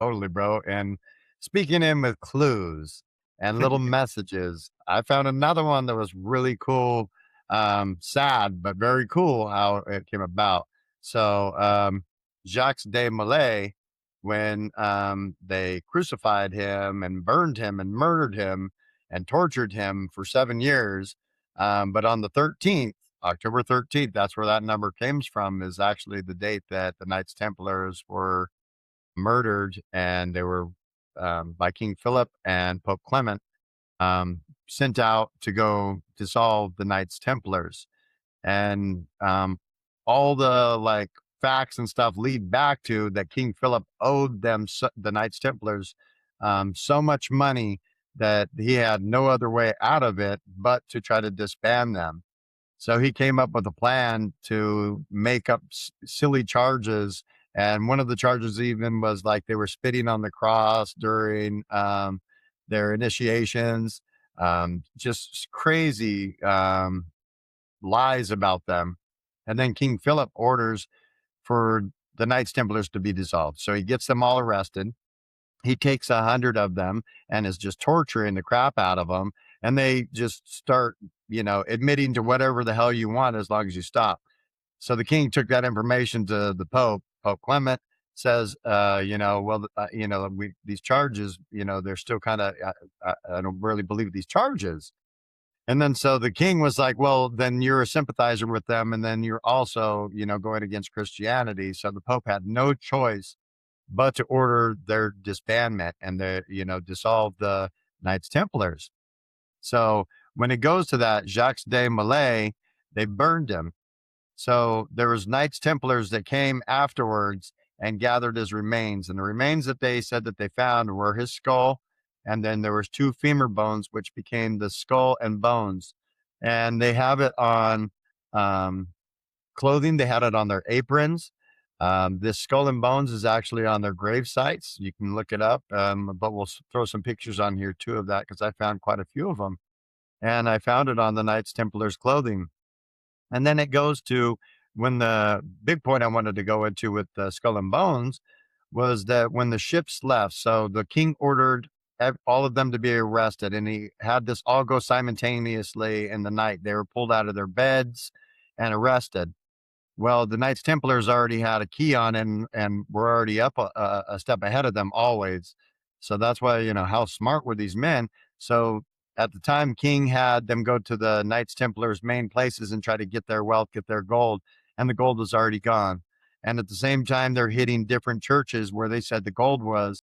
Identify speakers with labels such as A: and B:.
A: Totally, bro. And speaking in with clues and little messages, I found another one that was really cool. Sad, but very cool how it came about. So, Jacques de Molay, when they crucified him and burned him and murdered him and tortured him for 7 years. But on the 13th, October 13th, that's where that number comes from, is actually the date that the Knights Templars were murdered, and they were by King Philip and Pope Clement, sent out to go dissolve the Knights Templars. And all the like facts and stuff lead back to that King Philip owed them, the Knights Templars, so much money that he had no other way out of it but to try to disband them. So he came up with a plan to make up silly charges. And one of the charges even was like they were spitting on the cross during their initiations, just crazy lies about them. And then King Philip orders for the Knights Templars to be dissolved. So he gets them all arrested. He takes 100 of them and is just torturing the crap out of them. And they just start, admitting to whatever the hell you want as long as you stop. So the king took that information to the Pope. Pope Clement says, these charges, they're still kind of, I don't really believe these charges. And then so the king was like, well, then you're a sympathizer with them. And then you're also, going against Christianity. So the Pope had no choice but to order their disbandment and dissolve the Knights Templars. So when it goes to that, Jacques de Molay, they burned him. So there was Knights Templars that came afterwards and gathered his remains. And the remains that they said that they found were his skull. And then there was two femur bones, which became the skull and bones. And they have it on clothing. They had it on their aprons. This skull and bones is actually on their grave sites. You can look it up, but we'll throw some pictures on here too of that because I found quite a few of them. And I found it on the Knights Templars clothing. And then it goes to when the big point I wanted to go into with the skull and bones was that when the ships left, so the king ordered all of them to be arrested, and he had this all go simultaneously in the night. They were pulled out of their beds and arrested. Well, the Knights Templars already had a key on and were already up a step ahead of them always. So that's why, how smart were these men? So at the time, King had them go to the Knights Templars' main places and try to get their wealth, get their gold, and the gold was already gone. And at the same time, they're hitting different churches where they said the gold was,